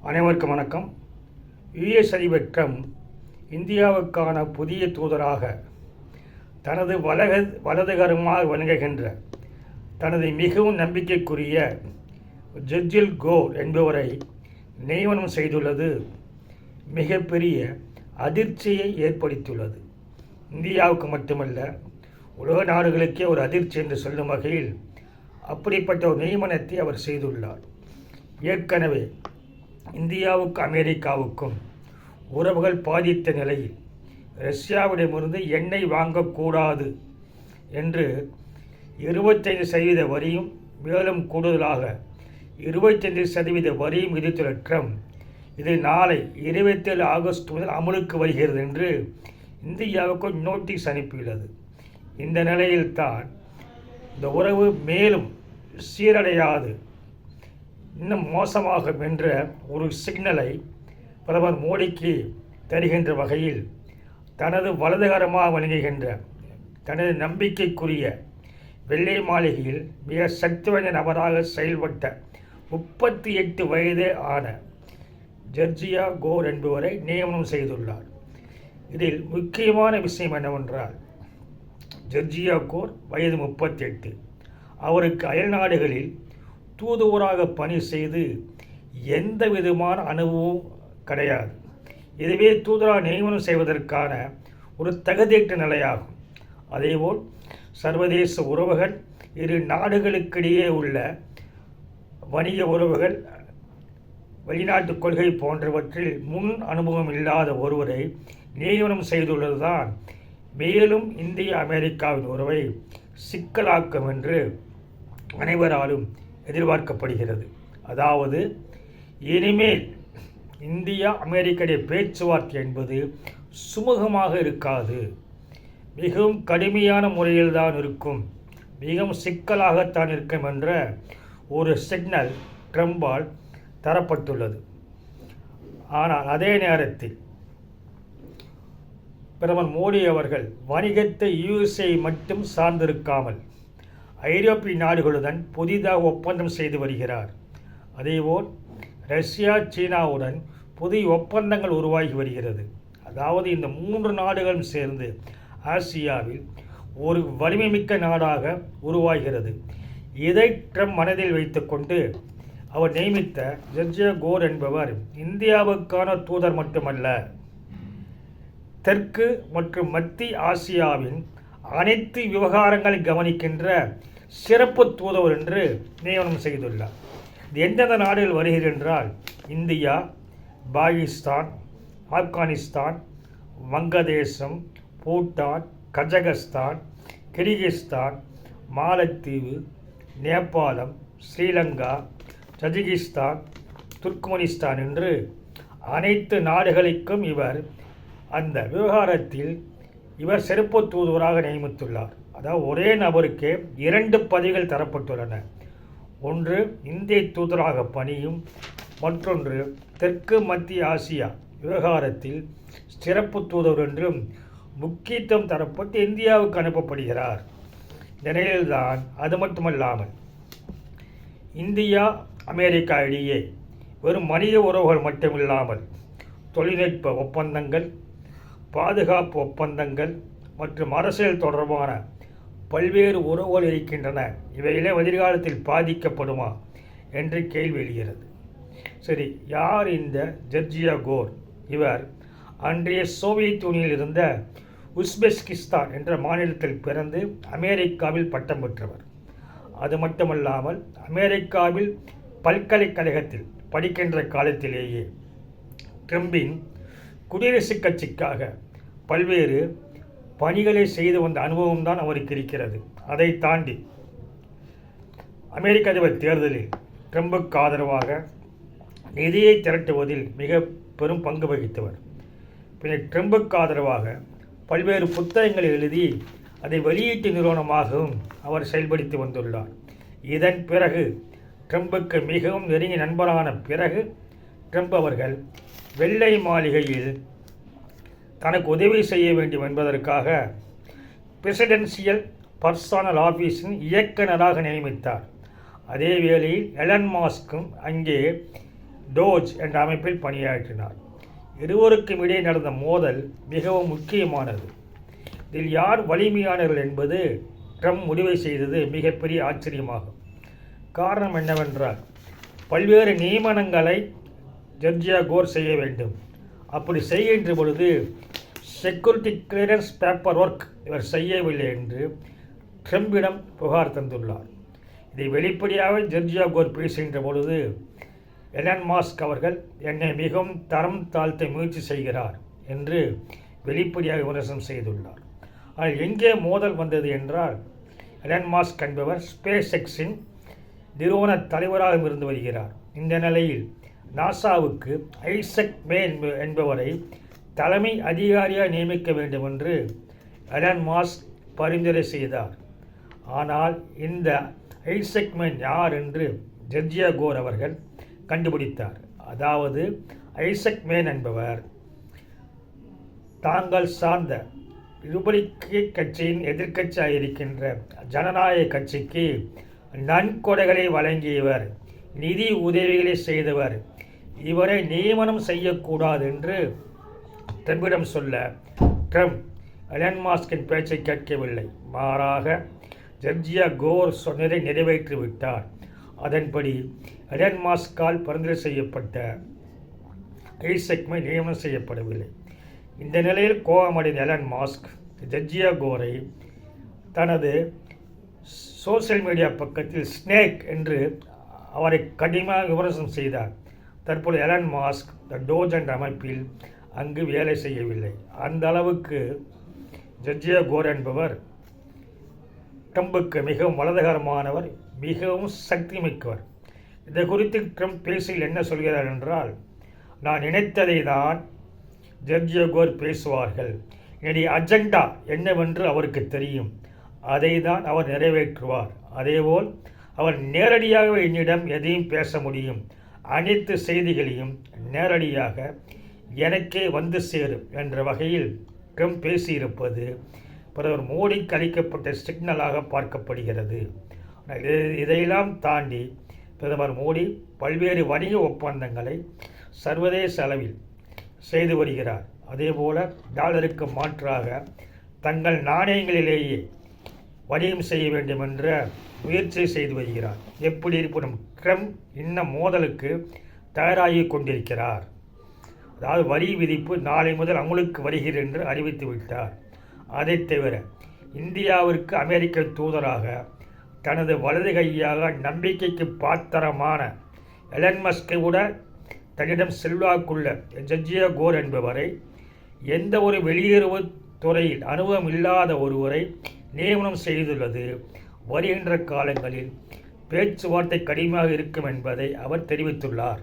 அனைவருக்கும் வணக்கம். யுஎஸ் அதிபர் ட்ரம்ப் இந்தியாவுக்கான புதிய தூதராக தனது வலதுகரமாக விளங்குகின்ற தனது மிகவும் நம்பிக்கைக்குரிய ஜெர்ஜில் கோர் என்பவரை நியமனம் செய்துள்ளது மிகப்பெரிய அதிர்ச்சியை ஏற்படுத்தியுள்ளது. இந்தியாவுக்கு மட்டுமல்ல, உலக நாடுகளுக்கே ஒரு அதிர்ச்சி என்று சொல்லும் வகையில் அப்படிப்பட்ட ஒரு நியமனத்தை அவர் செய்துள்ளார். ஏற்கனவே இந்தியாவுக்கும் அமெரிக்காவுக்கும் உறவுகள் பாதித்த நிலையில் ரஷ்யாவிடமிருந்து எண்ணெய் வாங்கக்கூடாது என்று 25% வரியும் மேலும் கூடுதலாக 25% வரியும் விதித்துள்ள ட்ரம்ப் இது நாளை 27 ஆகஸ்ட் முதல் அமலுக்கு வருகிறது என்று இந்தியாவுக்கு நோட்டீஸ் அனுப்பியுள்ளது. இந்த நிலையில்தான் இந்த உறவு மேலும் சீரடையாது இன்னும் மோசமாகும் என்ற ஒரு சிக்னலை பிரதமர் மோடிக்கு தருகின்ற வகையில் தனது வலதுகரமாக விளங்குகின்ற தனது நம்பிக்கைக்குரிய வெள்ளை மாளிகையில் மிக சக்தி வாய்ந்த நபராக செயல்பட்ட 38 வயதே ஆன ஜெர்ஜியா கோர் என்பவரை நியமனம் செய்துள்ளார். இதில் முக்கியமான விஷயம் என்னவென்றால், ஜெர்ஜியா கோர் வயது 38. அவருக்கு அயல்நாடுகளில் தூதுவராக பணி செய்து எந்த விதமான அனுபவமும் கிடையாது. இதுவே தூதராக நியமனம் செய்வதற்கான ஒரு தகுதியற்ற நிலையாகும். அதேபோல் சர்வதேச உறவுகள், இரு நாடுகளுக்கிடையே உள்ள வணிக உறவுகள், வெளிநாட்டு கொள்கை போன்றவற்றில் முன் அனுபவம் இல்லாத ஒருவரை நியமனம் செய்துள்ளதுதான் மேலும் இந்திய அமெரிக்காவின் உறவை சிக்கலாக்கும் என்று அனைவராலும் எதிர்பார்க்கப்படுகிறது. அதாவது இனிமேல் இந்தியா அமெரிக்கடைய பேச்சுவார்த்தை என்பது சுமூகமாக இருக்காது, மிகவும் கடுமையான முறையில்தான் இருக்கும், மிகவும் சிக்கலாகத்தான் இருக்கும் என்ற ஒரு சிக்னல் ட்ரம்பால் தரப்பட்டுள்ளது. ஆனால் அதே நேரத்தில் பிரதமர் மோடி அவர்கள் வணிகத்தை யுஎஸ்ஏ மட்டும் சார்ந்திருக்காமல் ஐரோப்பிய நாடுகளுடன் புதிதாக ஒப்பந்தம் செய்து வருகிறார். அதேபோல் ரஷ்யா, சீனாவுடன் புதிய ஒப்பந்தங்கள் உருவாகி வருகிறது. அதாவது இந்த 3 நாடுகளும் சேர்ந்து ஆசியாவில் ஒரு வலிமைமிக்க நாடாக உருவாகிறது. இதை ட்ரம்ப் மனதில் வைத்துக்கொண்டு அவர் நியமித்த ஜெர்ஜியா கோர் என்பவர் இந்தியாவுக்கான தூதர் மட்டுமல்ல, தெற்கு மற்றும் மத்திய ஆசியாவின் அனைத்து விவகாரங்களை கவனிக்கின்ற சிறப்பு தூதுவர் என்று நியமனம் செய்துள்ளார். இது எந்தெந்த நாடுகள் வருகிறது என்றால், இந்தியா, பாகிஸ்தான், ஆப்கானிஸ்தான், வங்கதேசம், பூட்டான், கஜகஸ்தான், கிர்கிஸ்தான், மாலத்தீவு, நேபாளம், ஸ்ரீலங்கா, தஜிகிஸ்தான், துர்க்மெனிஸ்தான் என்று அனைத்து நாடுகளுக்கும் அந்த விவகாரத்தில் இவர் சிறப்பு தூதுவராக நியமித்துள்ளார். அதாவது ஒரே நபருக்கு 2 பதவிகள் தரப்பட்டுள்ளன. ஒன்று இந்திய தூதராக பணியும், மற்றொன்று தெற்கு மத்திய ஆசியா விவகாரத்தில் சிறப்பு தூதுவர் என்றும் முக்கியத்துவம் தரப்பட்டு இந்தியாவுக்கு அனுப்பப்படுகிறார். இந்த நிலையில்தான் அது மட்டுமல்லாமல் இந்தியா அமெரிக்கா இடையே வெறும் வணிக உறவுகள் மட்டுமில்லாமல் தொழில்நுட்ப ஒப்பந்தங்கள், பாதுகாப்பு ஒப்பந்தங்கள் மற்றும் அரசியல் தொடர்பான பல்வேறு உறவுகள் இருக்கின்றன. இவையிலே எதிர்காலத்தில் பாதிக்கப்படுமா என்று கேள்வி எழுகிறது. சரி, யார் இந்த ஜெர்ஜியா கோர்? இவர் அன்றைய சோவியத் யூனியனில் இருந்த உஸ்பெஸ்கிஸ்தான் என்ற மாநிலத்தில் பிறந்து அமெரிக்காவில் பட்டம் பெற்றவர். அது மட்டுமல்லாமல் அமெரிக்காவில் பல்கலைக்கழகத்தில் படிக்கின்ற காலத்திலேயே ட்ரம்பின் குடியரசுக் கட்சிக்காக பல்வேறு பணிகளை செய்து வந்த அனுபவம் தான் அவருக்கு இருக்கிறது. அதை தாண்டி அமெரிக்க அதிபர் தேர்தலில் ட்ரம்புக்கு ஆதரவாக நிதியை திரட்டுவதில் மிக பெரும் பங்கு வகித்தவர். பின்னர் ட்ரம்புக்கு ஆதரவாக பல்வேறு புத்தகங்களை எழுதி அதை வெளியீட்டு நிறுவனமாகவும் அவர் செயல்படுத்தி வந்துள்ளார். இதன் பிறகு ட்ரம்புக்கு மிகவும் நெருங்கிய நண்பரான பிறகு ட்ரம்ப் அவர்கள் வெள்ளை மாளிகையில் தனக்கு உதவி செய்ய வேண்டும் என்பதற்காக பிரசிடென்சியல் பர்சனல் ஆஃபீஸின் இயக்குநராக நியமித்தார். அதே வேளையில் எலன் மாஸ்க்கும் அங்கே டோஜ் என்ற அமைப்பில் பணியாற்றினார். இருவருக்கும் இடையே நடந்த மோதல் மிகவும் முக்கியமானது. இதில் யார் வலிமையானவர்கள் என்பது ட்ரம்ப் முடிவை செய்தது மிகப்பெரிய ஆச்சரியமாகும். காரணம் என்னவென்றால், பல்வேறு நியமனங்களை ஜார்ஜியா கோர் செய்ய வேண்டும். அப்படி செய்கின்ற பொழுது செக்யூரிட்டி கிளியரன்ஸ் பேப்பர் ஒர்க் இவர் செய்யவில்லை என்று ட்ரம்பிடம் புகார் தந்துள்ளார். இதை வெளிப்படையாக ஜார்ஜியா கோர் பேசுகின்ற பொழுது, எலன் மாஸ்க் அவர்கள் என்னை மிகவும் தரம் தாழ்த்த முயற்சி செய்கிறார் என்று வெளிப்படையாக விமர்சனம் செய்துள்ளார். ஆனால் எங்கே மோதல் வந்தது என்றால், எலன் மாஸ்க் என்பவர் ஸ்பேஸ் எக்ஸின் நிறுவன தலைவராக இருந்து வருகிறார். இந்த நிலையில் நாசாவுக்கு ஐசக் மேன் என்பவரை தலைமை அதிகாரியாக நியமிக்க வேண்டும் என்று எலன் மாஸ்க் பரிந்துரை செய்தார். ஆனால் இந்த ஐசக் மேன் யார் என்று ஜார்ஜியா கோர் அவர்கள் கண்டுபிடித்தார். அதாவது ஐசக் மேன் என்பவர் தாங்கள் சார்ந்த ரிபப்ளிக் கட்சியின் எதிர்க்கட்சியாக இருக்கின்ற ஜனநாயக கட்சிக்கு நன்கொடைகளை வழங்கியவர், நிதி உதவிகளை செய்தவர். இவரை நியமனம் செய்யக்கூடாது என்று ட்ரம்பிடம் சொல்ல ட்ரம்ப் எலன் மாஸ்கின் பேச்சை கேட்கவில்லை. மாறாக ஜார்ஜியா கோர் சொன்னதை நிறைவேற்றிவிட்டார். அதன்படி எலன் மாஸ்கால் பரிந்துரை செய்யப்பட்ட ஐசக் மேன் நியமனம் செய்யப்படவில்லை. இந்த நிலையில் கோபமடைந்த எலன் மாஸ்க் ஜார்ஜியா கோரை தனது சோசியல் மீடியா பக்கத்தில் ஸ்னேக் என்று அவரை கடுமையாக விமர்சனம் செய்தார். தற்போது எலன் மாஸ்க் டோஜ் என்ற அமைப்பில் அங்கு வேலை செய்யவில்லை. அந்த அளவுக்கு ஜார்ஜியா கோர் என்பவர் ட்ரம்புக்கு மிகவும் வலதுகரமானவர், மிகவும் சக்தி மிக்கவர். இதை குறித்து ட்ரம்ப் பேசியில் என்ன சொல்கிறார் என்றால், நான் நினைத்ததை தான் ஜார்ஜியா கோர் பேசுவார்கள். என்னுடைய அஜெண்டா என்னவென்று அவருக்கு தெரியும். அதை தான் அவர் நிறைவேற்றுவார். அதேபோல் அவர் நேரடியாக என்னிடம் எதையும் பேச முடியும். அனைத்து செய்திகளையும் நேரடியாக எனக்கே வந்து சேரும் என்ற வகையில் ட்ரம்ப் பேசியிருப்பது பிரதமர் மோடிக்கு அளிக்கப்பட்ட சிக்னலாக பார்க்கப்படுகிறது. இதையெல்லாம் தாண்டி பிரதமர் மோடி பல்வேறு வணிக ஒப்பந்தங்களை சர்வதேச அளவில் செய்து வருகிறார். அதேபோல டாலருக்கு மாற்றாக தங்கள் நாணயங்களிலேயே வணிகம் செய்ய வேண்டும் என்ற முயற்சியை செய்து வருகிறார். எப்படி இருப்பினும் ட்ரம்ப் இன்னும் மோதலுக்கு தயாராகி கொண்டிருக்கிறார். அதாவது வரி விதிப்பு நாளை முதல் அமுலுக்கு வருகிறது என்று அறிவித்து விட்டார். அதை தவிர இந்தியாவிற்கு அமெரிக்க தூதராக தனது வலது கையாக நம்பிக்கைக்கு பாத்திரமான எலன் மஸ்கை விட தன்னிடம் செல்வாக்குள்ள ஜார்ஜியா கோர் என்பவரை எந்த ஒரு வெளியுறவு துறையில் அனுபவம் இல்லாத ஒருவரை நியமனம் செய்துள்ளது வருகின்ற காலங்களில் பேச்சுவார்த்தை கடினமாக இருக்கும் என்பதை அவர் தெரிவித்துள்ளார்.